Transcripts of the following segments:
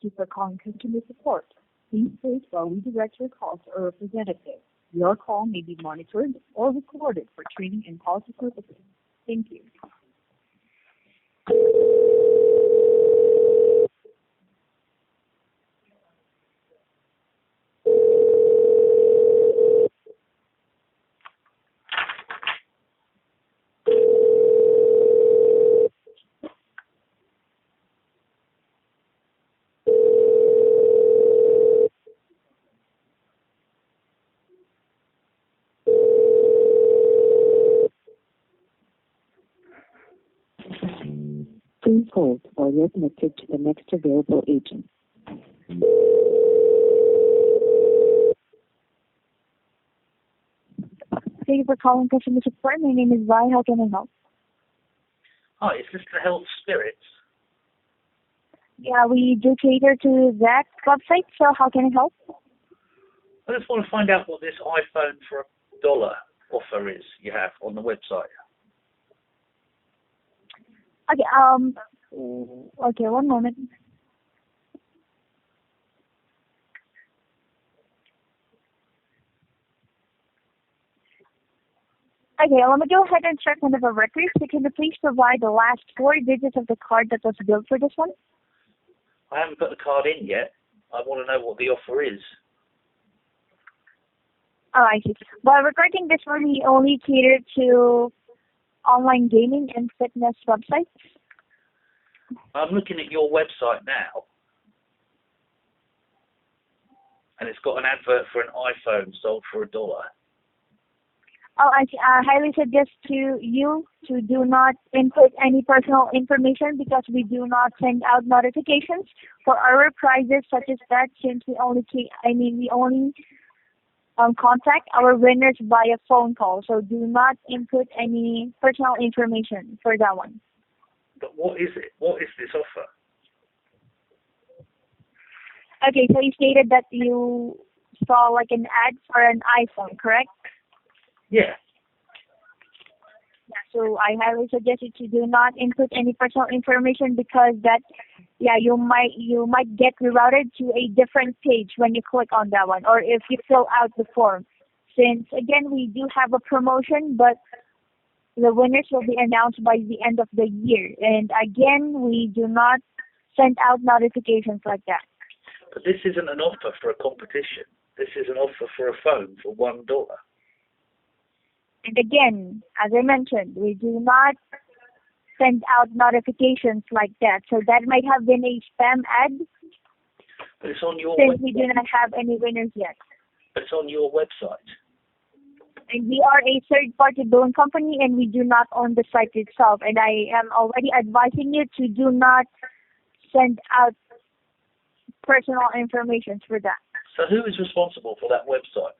you for calling customer support. Please wait while we direct your call to a representative. Your call may be monitored or recorded for training and quality purposes. Thank you. Please hold while you're connected to the next available agent. Thank you for calling customer support. My name is Vi. How can I help? Hi, is this the Health Spirits? Yeah, we do cater to that website, so how can I help? I just want to find out what this iPhone for $1 offer is you have on the website. Okay, one moment. Okay, let me go ahead and check one of the records. So can you please provide the last 4 digits of the card that was billed for this one? I haven't put the card in yet. I want to know what the offer is. Oh, I see. Well, regarding this one, we only cater to online gaming and fitness websites. I'm looking at your website now, and it's got an advert for an iPhone sold for $1. Oh, I see. I highly suggest to you to do not input any personal information because we do not send out notifications for our prizes such as that, since we only contact our winners via phone call. So do not input any personal information for that one. But what is it? What is this offer? Okay, so you stated that you saw like an ad for an iPhone, correct? Yeah. Yeah, so I highly suggest you to do not input any personal information because that, you might get rerouted to a different page when you click on that one, or if you fill out the form. Since again we do have a promotion, but the winners will be announced by the end of the year, and again we do not send out notifications like that. But this isn't an offer for a competition. This is an offer for a phone for $1. And again, as I mentioned, we do not send out notifications like that. So that might have been a spam ad. But it's on your since website. We do not have any winners yet. But it's on your website. And we are a third-party billing company, and we do not own the site itself. And I am already advising you to do not send out personal information for that. So who is responsible for that website?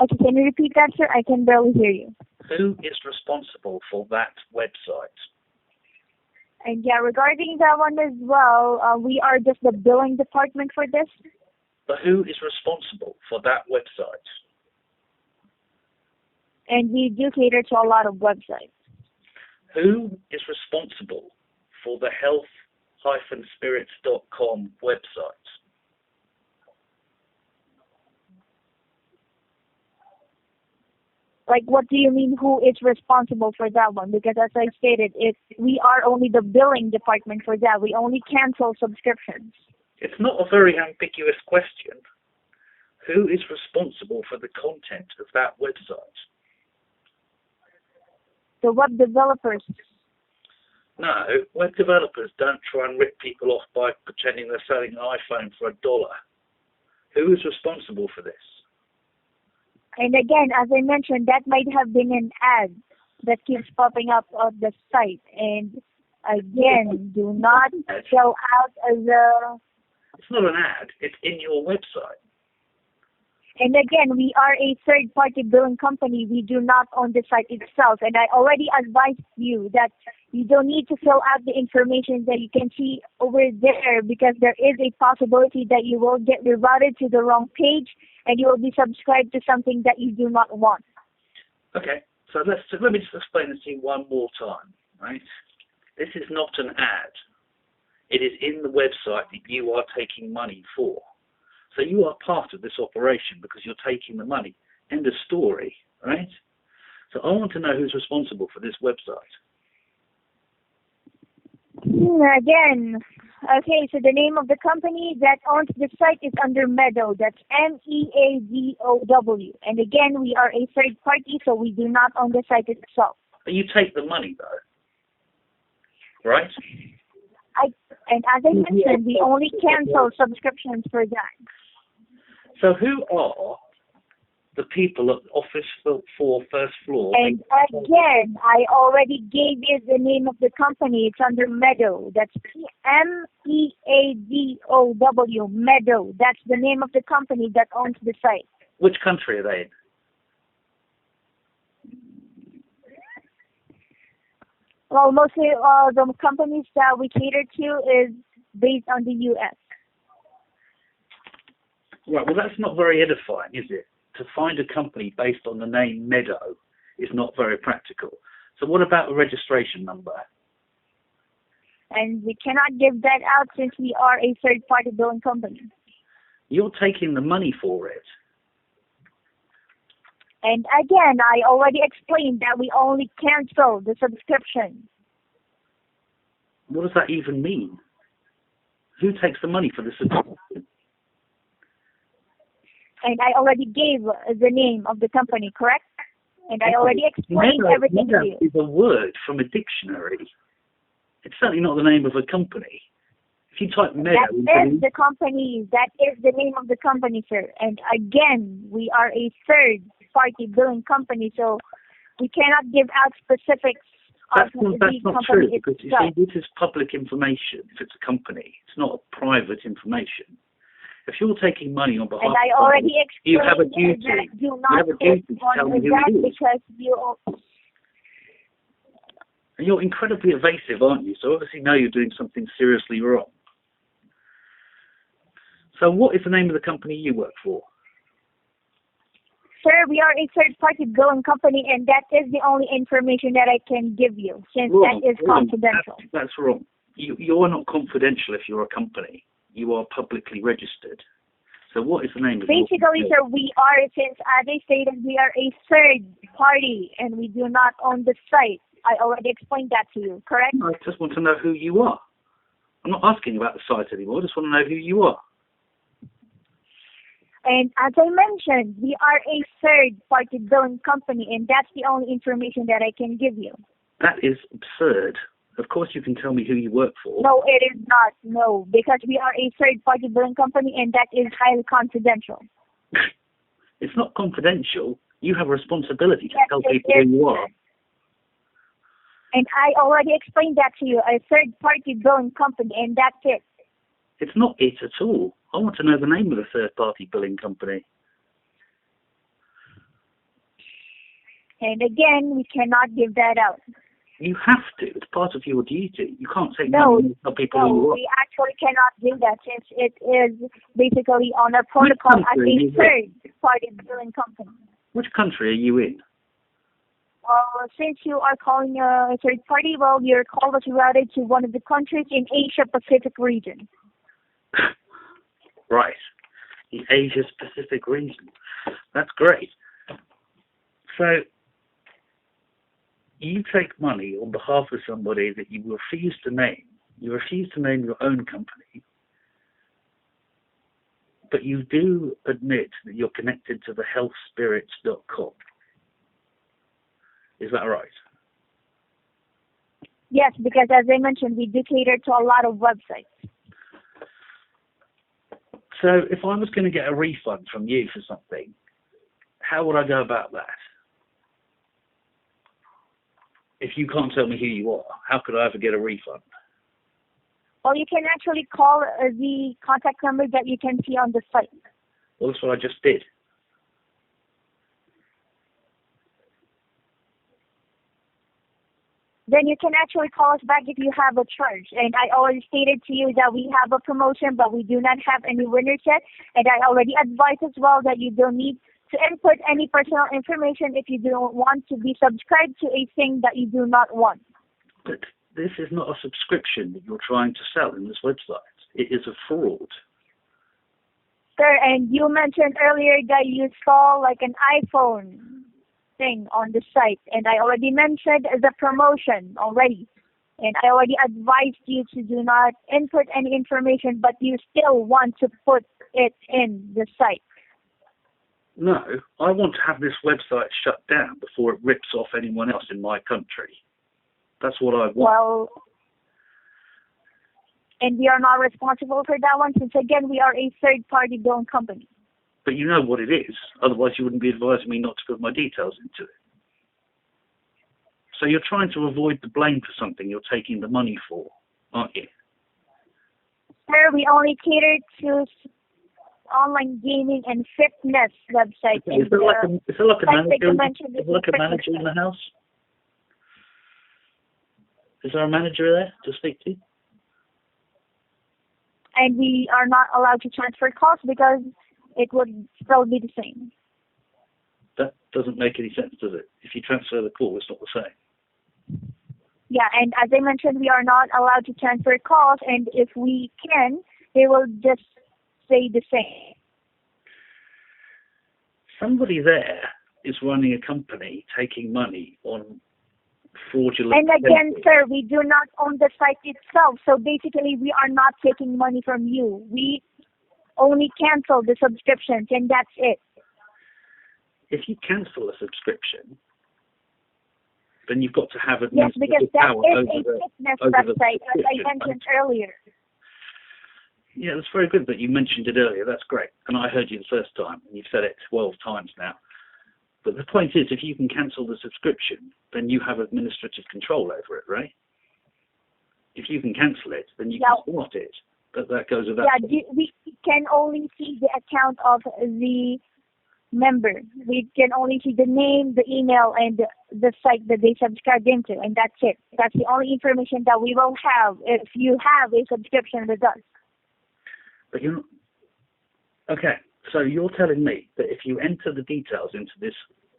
Okay, can you repeat that, sir? I can barely hear you. Who is responsible for that website? And regarding that one as well, we are just the billing department for this. But who is responsible for that website? And we do cater to a lot of websites. Who is responsible for the health-spirits.com website? Like, what do you mean, who is responsible for that one? Because as I stated, we are only the billing department for that. We only cancel subscriptions. It's not a very ambiguous question. Who is responsible for the content of that website? The web developers. No, web developers don't try and rip people off by pretending they're selling an iPhone for $1. Who is responsible for this? And again, as I mentioned, that might have been an ad that keeps popping up on the site. And again, do not sell out as a... It's not an ad. It's in your website. And again, we are a third-party billing company. We do not own the site itself. And I already advised you that you don't need to fill out the information that you can see over there, because there is a possibility that you will get rerouted to the wrong page and you will be subscribed to something that you do not want. Okay, so let me just explain this to you one more time, right? This is not an ad. It is in the website that you are taking money for. So you are part of this operation because you're taking the money. End of story, right? So I want to know who's responsible for this website. Again, okay, so the name of the company that owns the site is under Meadow. That's MEADOW. And again, we are a third party, so we do not own the site itself. But you take the money, though, right? And as I mentioned, we only cancel subscriptions for that. So who are the people at office 4 first floor? And again, I already gave you the name of the company. It's under Meadow. That's MEADOW, Meadow. That's the name of the company that owns the site. Which country are they in? Well, mostly the companies that we cater to is based on the U.S. Right, well, that's not very edifying, is it? To find a company based on the name Meadow is not very practical. So what about a registration number? And we cannot give that out since we are a third-party billing company. You're taking the money for it. And again, I already explained that we only cancel the subscription. What does that even mean? Who takes the money for the subscription? And I already gave the name of the company, correct? And I already explained everything to you. Is a word from a dictionary. It's certainly not the name of a company. If you type Meadow... That is the company. That is the name of the company, sir. And again, we are a third-party billing company, so we cannot give out specifics That's of the not company true, because you see, this is public information if it's a company. It's not private information. If you're taking money on behalf and I of already somebody, explained you have a duty. that do You not have a duty to tell me who it is. because you... And you're incredibly evasive, aren't you? So obviously now you're doing something seriously wrong. So what is the name of the company you work for? Sir, we are a third-party billing company, and that is the only information that I can give you, since that is confidential. That's wrong. You're not confidential if you're a company. You are publicly registered. So what is the name of your company? Basically, sir, we are, since as I stated, we are a third party, and we do not own the site. I already explained that to you, correct? I just want to know who you are. I'm not asking about the site anymore. I just want to know who you are. And as I mentioned, we are a third-party billing company, and that's the only information that I can give you. That is absurd. Of course you can tell me who you work for. No, it is not. No, because we are a third-party billing company, and that is highly confidential. It's not confidential. You have a responsibility to Yes, tell people who you are. And I already explained that to you, a third-party billing company, and that's it. It's not it at all. I want to know the name of the third-party billing company. And again, we cannot give that out. You have to. It's part of your duty. You can't say No, and tell people who you are. we actually cannot do that since it is basically on our protocol as a third-party billing company. Which country are you in? Since you are calling a third party, well, your call was routed to one of the countries in Asia Pacific region. Right. The Asia Pacific region. That's great. So, you take money on behalf of somebody that you refuse to name. You refuse to name your own company. But you do admit that you're connected to the healthspirits.com. Is that right? Yes, because as I mentioned, we do cater to a lot of websites. So if I was going to get a refund from you for something, how would I go about that? If you can't tell me who you are, how could I ever get a refund? Well, you can actually call the contact number that you can see on the site. Well, that's what I just did. Then you can actually call us back if you have a charge. And I already stated to you that we have a promotion, but we do not have any winners yet. And I already advised as well that you don't need to input any personal information if you don't want to be subscribed to a thing that you do not want. But this is not a subscription that you're trying to sell in this website. It is a fraud. Sir, and you mentioned earlier that you saw like an iPhone thing on the site, and I already mentioned the promotion already. And I already advised you to do not input any information, but you still want to put it in the site. No, I want to have this website shut down before it rips off anyone else in my country. That's what I want. Well, and we are not responsible for that one, since again, we are a third-party owned company. But you know what it is. Otherwise, you wouldn't be advising me not to put my details into it. So you're trying to avoid the blame for something you're taking the money for, aren't you? Sir, we only cater to online gaming and fitness websites. Is there like a manager in the house? Is there a manager there to speak to? And we are not allowed to transfer calls because it would still be the same. That doesn't make any sense, does it? If you transfer the call, it's not the same. Yeah, and as I mentioned, we are not allowed to transfer calls, and if we can, they will just stay the same. Somebody there is running a company taking money on fraudulent. And again, sir, we do not own the site itself, so basically we are not taking money from you. We only cancel the subscriptions, and that's it. If you cancel a subscription, then you've got to have yes, because that power is a fitness website, as I mentioned earlier. Yeah, that's very good that you mentioned it earlier. That's great. And I heard you the first time, and you've said it 12 times now. But the point is, if you can cancel the subscription, then you have administrative control over it, right? If you can cancel it, then you can start it. But that goes without saying. We can only see the account of the member. We can only see the name, the email, and the site that they subscribed into, and that's it. That's the only information that we will have if you have a subscription with us. But you're not... Okay, so you're telling me that if you enter the details into this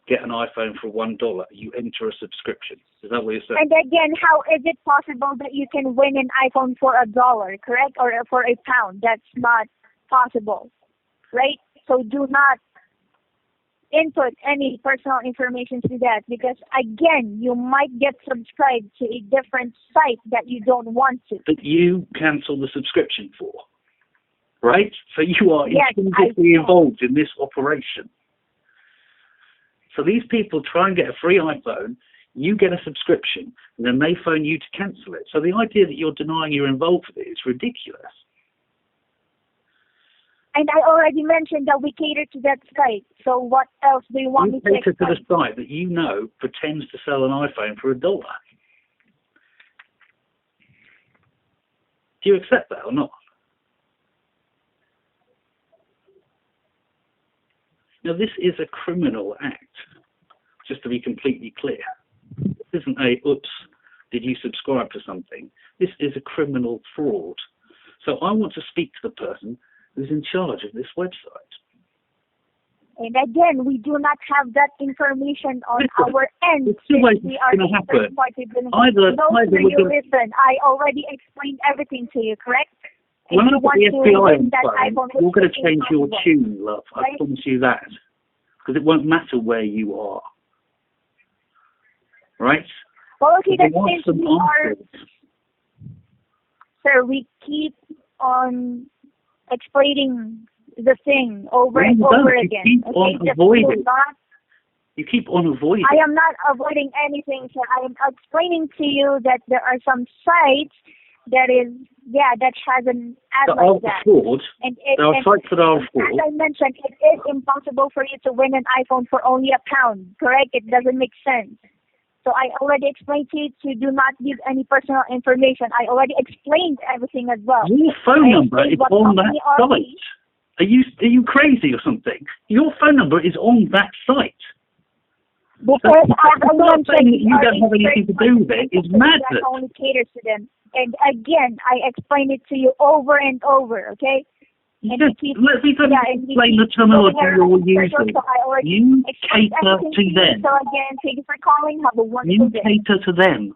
get an iPhone for $1, you enter a subscription. Is that what you're saying? And again, how is it possible that you can win an iPhone for $1, correct? Or for £1? That's not possible, right? So do not input any personal information to that, because again, you might get subscribed to a different site that you don't want to. That you cancel the subscription for, right? So you are intrinsically involved in this operation. So these people try and get a free iPhone, you get a subscription, and then they phone you to cancel it. So the idea that you're denying you're involved with it is ridiculous. And I already mentioned that we cater to that site. So what else do you want me to cater explain? to the site that you know pretends to sell an iPhone for $1. Do you accept that or not? Now, this is a criminal act, just to be completely clear. This isn't a, oops, did you subscribe to something? This is a criminal fraud. So I want to speak to the person who's in charge of this website. And again, we do not have that information on our end. There's two ways we it's are going to happen. Either listen, I already explained everything to you, correct? When I get the FBI on phone, you're going to change your possible. tune, love. I promise you that. Because it won't matter where you are. Right? Well, okay, that means we are... Sir, we keep on explaining the thing over and over again. You keep on avoiding. You keep on avoiding. I am not avoiding anything, sir. I am explaining to you that there are some sites that has an ad like that. Fraud. There are sites that are fraud. As I mentioned, it is impossible for you to win an iPhone for only £1, correct? It doesn't make sense. So I already explained to you to do not give any personal information. I already explained everything as well. Your phone number is on that site. Are you crazy or something? Your phone number is on that site. Because as I mentioned, you don't have anything to do with it is madness. That only caters to them. And again, I explained it to you over and over, okay? And let me explain the terminology you're using. You cater to them. So again, thank you for calling. Have a wonderful day. You cater to them.